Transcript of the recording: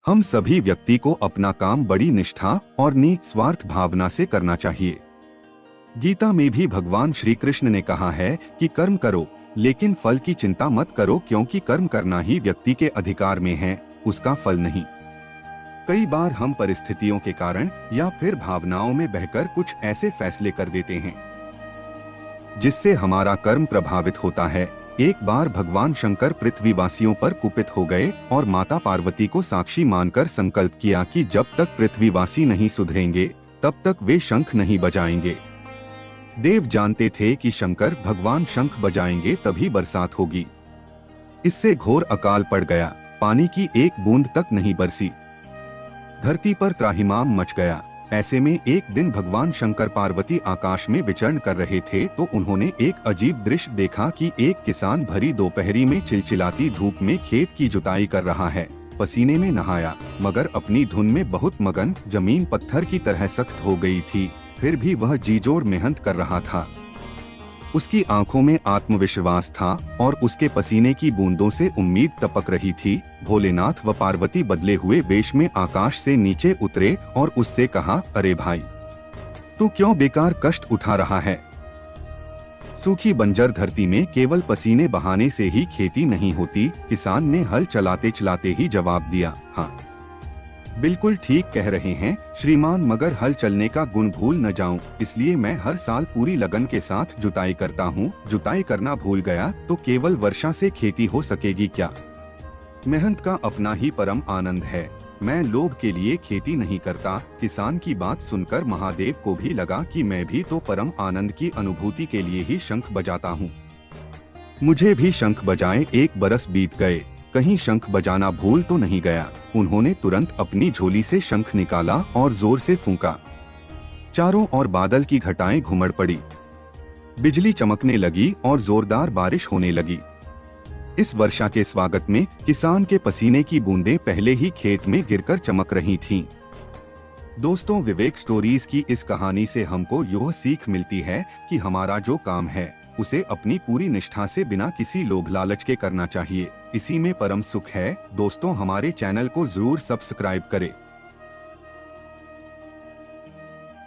हम सभी व्यक्ति को अपना काम बड़ी निष्ठा और निस्वार्थ भावना से करना चाहिए। गीता में भी भगवान श्री कृष्ण ने कहा है कि कर्म करो, लेकिन फल की चिंता मत करो, क्योंकि कर्म करना ही व्यक्ति के अधिकार में है, उसका फल नहीं। कई बार हम परिस्थितियों के कारण या फिर भावनाओं में बहकर कुछ ऐसे फैसले कर देते हैं जिससे हमारा कर्म प्रभावित होता है। एक बार भगवान शंकर पृथ्वीवासियों पर कुपित हो गए और माता पार्वती को साक्षी मानकर संकल्प किया कि जब तक पृथ्वीवासी नहीं सुधरेंगे तब तक वे शंख नहीं बजाएंगे। देव जानते थे कि शंकर भगवान शंख बजाएंगे तभी बरसात होगी। इससे घोर अकाल पड़ गया, पानी की एक बूंद तक नहीं बरसी, धरती पर त्राहिमाम मच गया। ऐसे में एक दिन भगवान शंकर पार्वती आकाश में विचरण कर रहे थे तो उन्होंने एक अजीब दृश्य देखा कि एक किसान भरी दोपहरी में चिलचिलाती धूप में खेत की जुताई कर रहा है। पसीने में नहाया मगर अपनी धुन में बहुत मगन, जमीन पत्थर की तरह सख्त हो गई थी, फिर भी वह जी जोड़ मेहनत कर रहा था। उसकी आंखों में आत्मविश्वास था और उसके पसीने की बूंदों से उम्मीद टपक रही थी। भोलेनाथ व पार्वती बदले हुए वेश में आकाश से नीचे उतरे और उससे कहा, अरे भाई, तू क्यों बेकार कष्ट उठा रहा है? सूखी बंजर धरती में केवल पसीने बहाने से ही खेती नहीं होती। किसान ने हल चलाते चलाते ही जवाब दिया, हाँ बिल्कुल ठीक कह रहे हैं श्रीमान, मगर हल चलने का गुण भूल न जाऊं, इसलिए मैं हर साल पूरी लगन के साथ जुताई करता हूं। जुताई करना भूल गया तो केवल वर्षा से खेती हो सकेगी क्या? मेहनत का अपना ही परम आनंद है, मैं लोभ के लिए खेती नहीं करता। किसान की बात सुनकर महादेव को भी लगा कि मैं भी तो परम आनंद की अनुभूति के लिए ही शंख बजाता हूँ, मुझे भी शंख बजाए। एक बरस बीत गए, कहीं शंख बजाना भूल तो नहीं गया। उन्होंने तुरंत अपनी झोली से शंख निकाला और जोर से फूंका। चारों ओर बादल की घटाएं घुमड़ पड़ी, बिजली चमकने लगी और जोरदार बारिश होने लगी। इस वर्षा के स्वागत में किसान के पसीने की बूंदें पहले ही खेत में गिरकर चमक रही थीं। दोस्तों, विवेक स्टोरीज की इस कहानी से हमको यह सीख मिलती है कि हमारा जो काम है उसे अपनी पूरी निष्ठा से बिना किसी लोभ लालच के करना चाहिए, इसी में परम सुख है। दोस्तों, हमारे चैनल को जरूर सब्सक्राइब करें।